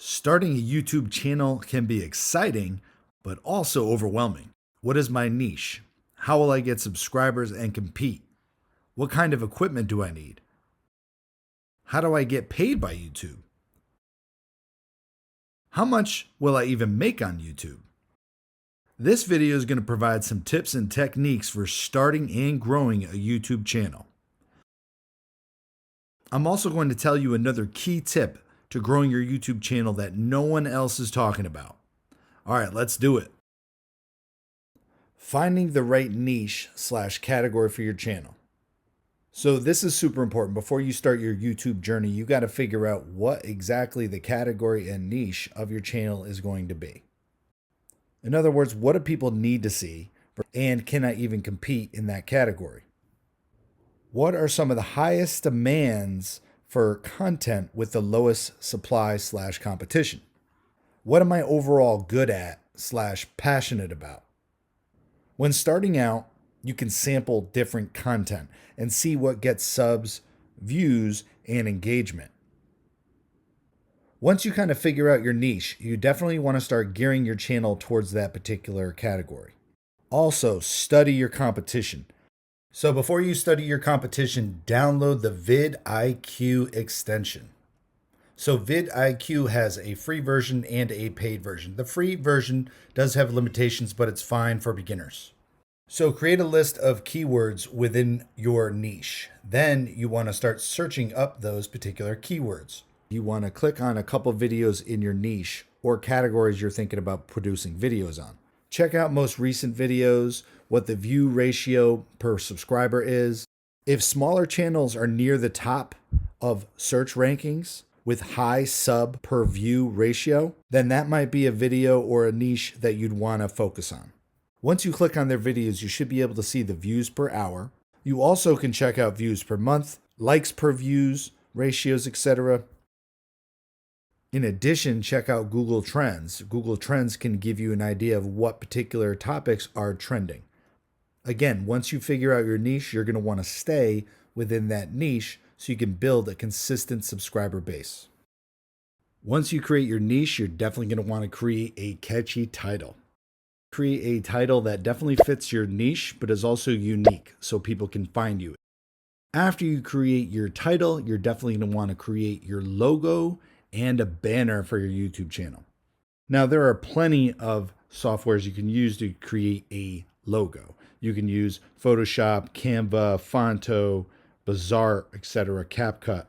Starting a YouTube channel can be exciting, but also overwhelming. What is my niche? How will I get subscribers and compete? What kind of equipment do I need? How do I get paid by YouTube? How much will I even make on YouTube? This video is going to provide some tips and techniques for starting and growing a YouTube channel. I'm also going to tell you another key tip to growing your YouTube channel that no one else is talking about. All right, let's do it. Finding the right niche/category for your channel. So this is super important. Before you start your YouTube journey, you got to figure out what exactly the category and niche of your channel is going to be. In other words, what do people need to see, and can I even compete in that category? What are some of the highest demands for content with the lowest supply/competition? What am I overall good at/passionate about? When starting out, you can sample different content and see what gets subs, views, and engagement. Once you kind of figure out your niche, you definitely want to start gearing your channel towards that particular category. Also, study your competition. So before you study your competition, download the vidIQ extension. So vidIQ has a free version and a paid version. The free version does have limitations, but it's fine for beginners. So create a list of keywords within your niche. Then you want to start searching up those particular keywords. You want to click on a couple videos in your niche or categories you're thinking about producing videos on. Check out most recent videos, what the view ratio per subscriber is. If smaller channels are near the top of search rankings with high sub per view ratio, then that might be a video or a niche that you'd want to focus on. Once you click on their videos, you should be able to see the views per hour. You also can check out views per month, likes per views, ratios, etc. In addition, check out Google Trends. Google Trends can give you an idea of what particular topics are trending. Again, once you figure out your niche, you're going to want to stay within that niche so you can build a consistent subscriber base. Once you create your niche, you're definitely going to want to create a catchy title. Create a title that definitely fits your niche, but is also unique so people can find you. After you create your title, you're definitely going to want to create your logo and a banner for your YouTube channel. Now, there are plenty of softwares you can use to create a logo. You can use Photoshop, Canva, Fonto, Bazaar, etc., CapCut.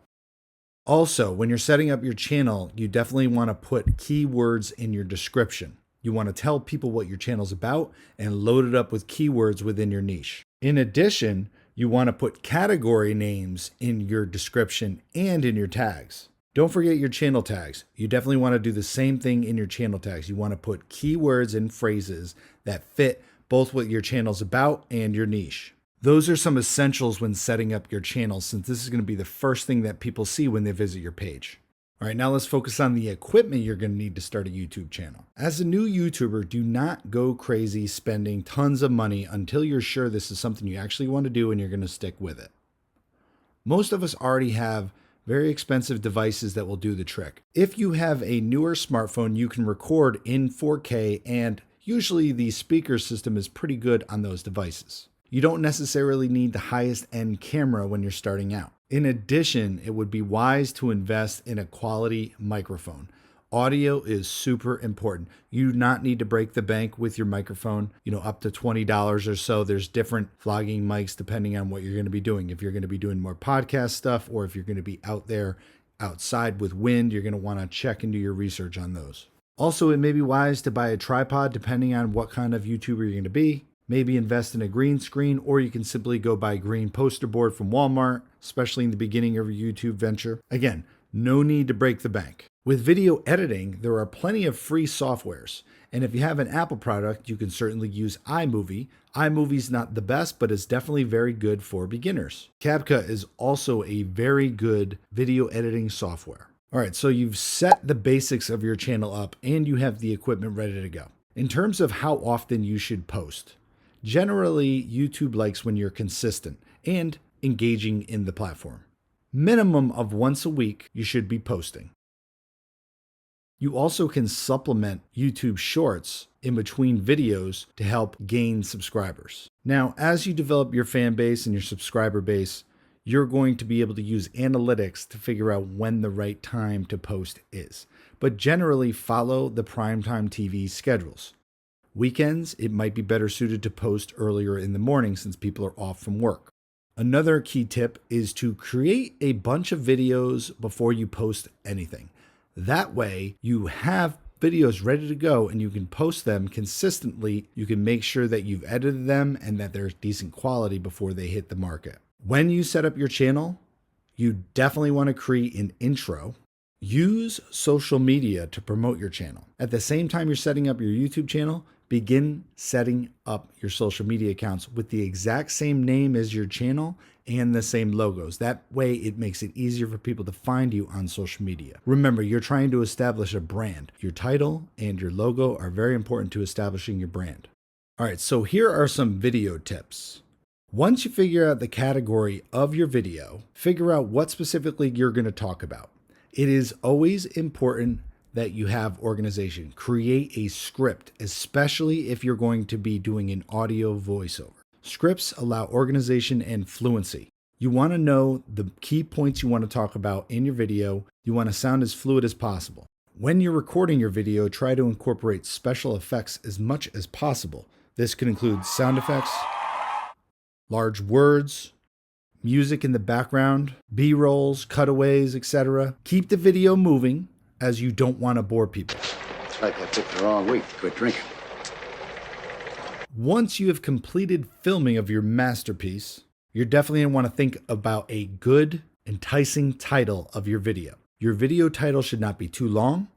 Also, when you're setting up your channel, you definitely want to put keywords in your description. You want to tell people what your channel's about and load it up with keywords within your niche. In addition, you want to put category names in your description and in your tags. Don't forget your channel tags. You definitely want to do the same thing in your channel tags. You want to put keywords and phrases that fit both what your channel's about and your niche. Those are some essentials when setting up your channel, since this is going to be the first thing that people see when they visit your page. All right, now let's focus on the equipment you're going to need to start a YouTube channel. As a new YouTuber, do not go crazy spending tons of money until you're sure this is something you actually want to do and you're going to stick with it. Most of us already have very expensive devices that will do the trick. If you have a newer smartphone, you can record in 4K, and usually the speaker system is pretty good on those devices. You don't necessarily need the highest end camera when you're starting out. In addition, it would be wise to invest in a quality microphone. Audio is super important. You do not need to break the bank with your microphone, up to $20 or so. There's different vlogging mics depending on what you're going to be doing. If you're going to be doing more podcast stuff, or if you're going to be out there outside with wind, you're going to want to check into your research on those. Also, it may be wise to buy a tripod depending on what kind of YouTuber you're going to be. Maybe invest in a green screen, or you can simply go buy a green poster board from Walmart, especially in the beginning of your YouTube venture. Again, no need to break the bank. With video editing, there are plenty of free softwares. And if you have an Apple product, you can certainly use iMovie. iMovie's not the best, but it's definitely very good for beginners. CapCut is also a very good video editing software. All right, so you've set the basics of your channel up and you have the equipment ready to go. In terms of how often you should post, generally, YouTube likes when you're consistent and engaging in the platform. Minimum of once a week, you should be posting. You also can supplement YouTube Shorts in between videos to help gain subscribers. Now, as you develop your fan base and your subscriber base, you're going to be able to use analytics to figure out when the right time to post is. But generally, follow the primetime TV schedules. Weekends, it might be better suited to post earlier in the morning since people are off from work. Another key tip is to create a bunch of videos before you post anything. That way, you have videos ready to go and you can post them consistently. You can make sure that you've edited them and that they're decent quality before they hit the market. When you set up your channel, you definitely want to create an intro. Use social media to promote your channel. At the same time you're setting up your YouTube channel, begin setting up your social media accounts with the exact same name as your channel and the same logos. That way it makes it easier for people to find you on social media. Remember, you're trying to establish a brand. Your title and your logo are very important to establishing your brand. All right, so here are some video tips. Once you figure out the category of your video, figure out what specifically you're going to talk about. It is always important that you have organization. Create a script, especially if you're going to be doing an audio voiceover. Scripts allow organization and fluency. You want to know the key points you want to talk about in your video. You want to sound as fluid as possible. When you're recording your video, try to incorporate special effects as much as possible. This could include sound effects, large words, music in the background, B-rolls, cutaways, etc. Keep the video moving as you don't want to bore people. It's like I picked the wrong week to quit drinking. Once you have completed filming of your masterpiece, you're definitely going to want to think about a good, enticing title of your video. Your video title should not be too long.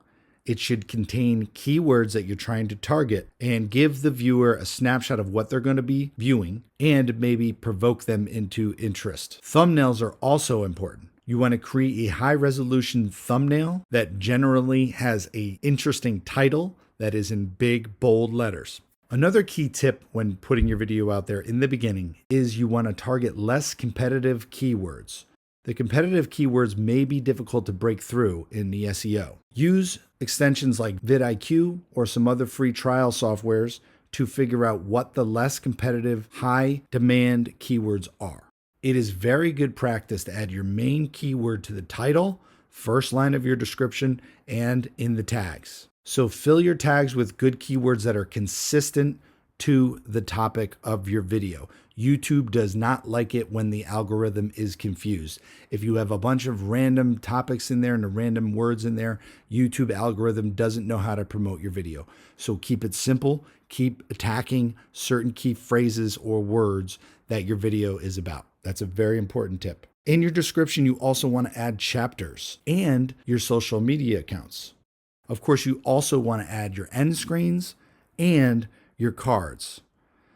It should contain keywords that you're trying to target and give the viewer a snapshot of what they're going to be viewing and maybe provoke them into interest. Thumbnails are also important. You want to create a high resolution thumbnail that generally has an interesting title that is in big, bold letters. Another key tip when putting your video out there in the beginning is you want to target less competitive keywords. The competitive keywords may be difficult to break through in the SEO. Use extensions like vidIQ or some other free trial softwares to figure out what the less competitive, high demand keywords are. It is very good practice to add your main keyword to the title, first line of your description, and in the tags. So fill your tags with good keywords that are consistent to the topic of your video. YouTube does not like it when the algorithm is confused. If you have a bunch of random topics in there and random words in there, YouTube algorithm doesn't know how to promote your video. So keep it simple. Keep attacking certain key phrases or words that your video is about. That's a very important tip. In your description, you also want to add chapters and your social media accounts. Of course, you also want to add your end screens and your cards.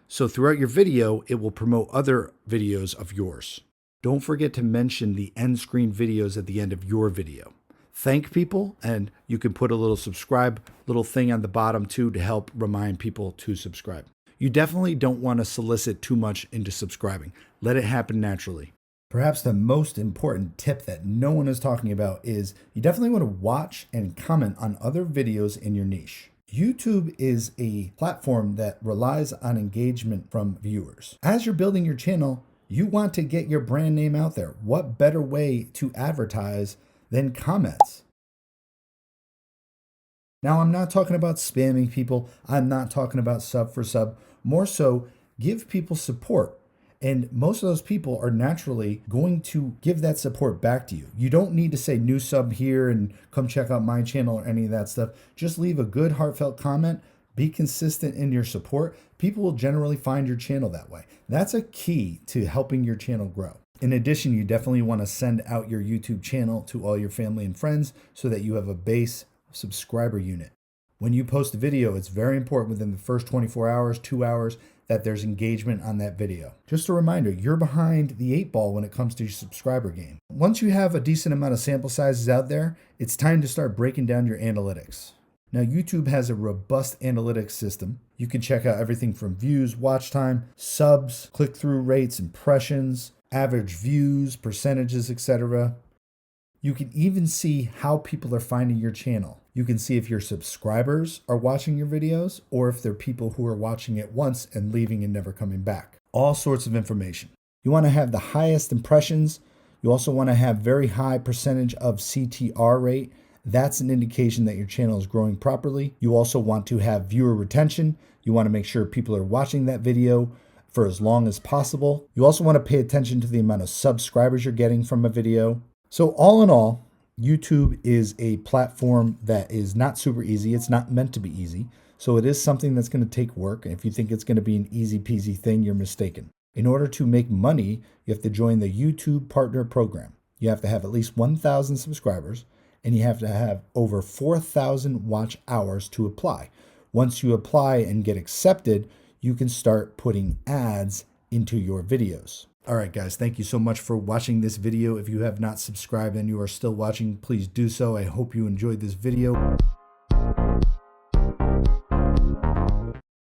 So throughout your video, it will promote other videos of yours. Don't forget to mention the end screen videos at the end of your video. Thank people, and you can put a little subscribe little thing on the bottom too to help remind people to subscribe. You definitely don't want to solicit too much into subscribing. Let it happen naturally. Perhaps the most important tip that no one is talking about is you definitely want to watch and comment on other videos in your niche. YouTube is a platform that relies on engagement from viewers. As you're building your channel, you want to get your brand name out there. What better way to advertise than comments? Now, I'm not talking about spamming people. I'm not talking about sub for sub. More so, give people support. And most of those people are naturally going to give that support back to you. You don't need to say new sub here and come check out my channel or any of that stuff. Just leave a good heartfelt comment. Be consistent in your support. People will generally find your channel that way. That's a key to helping your channel grow. In addition, you definitely want to send out your YouTube channel to all your family and friends so that you have a base subscriber unit. When you post a video, it's very important within the first 24 hours, 2 hours, that there's engagement on that video. Just a reminder, you're behind the 8 ball when it comes to your subscriber game. Once you have a decent amount of sample sizes out there, it's time to start breaking down your analytics. Now, YouTube has a robust analytics system. You can check out everything from views, watch time, subs, click-through rates, impressions, average views, percentages, etc. You can even see how people are finding your channel. You can see if your subscribers are watching your videos or if they're people who are watching it once and leaving and never coming back. All sorts of information. You want to have the highest impressions. You also want to have very high percentage of CTR rate. That's an indication that your channel is growing properly. You also want to have viewer retention. You want to make sure people are watching that video for as long as possible. You also want to pay attention to the amount of subscribers you're getting from a video. So all in all, YouTube is a platform that is not super easy. It's not meant to be easy. So it is something that's going to take work. And if you think it's going to be an easy peasy thing, you're mistaken. In order to make money, you have to join the YouTube Partner Program. You have to have at least 1,000 subscribers and you have to have over 4,000 watch hours to apply. Once you apply and get accepted, you can start putting ads into your videos. All right, guys, thank you so much for watching this video. If you have not subscribed and you are still watching, please do so. I hope you enjoyed this video.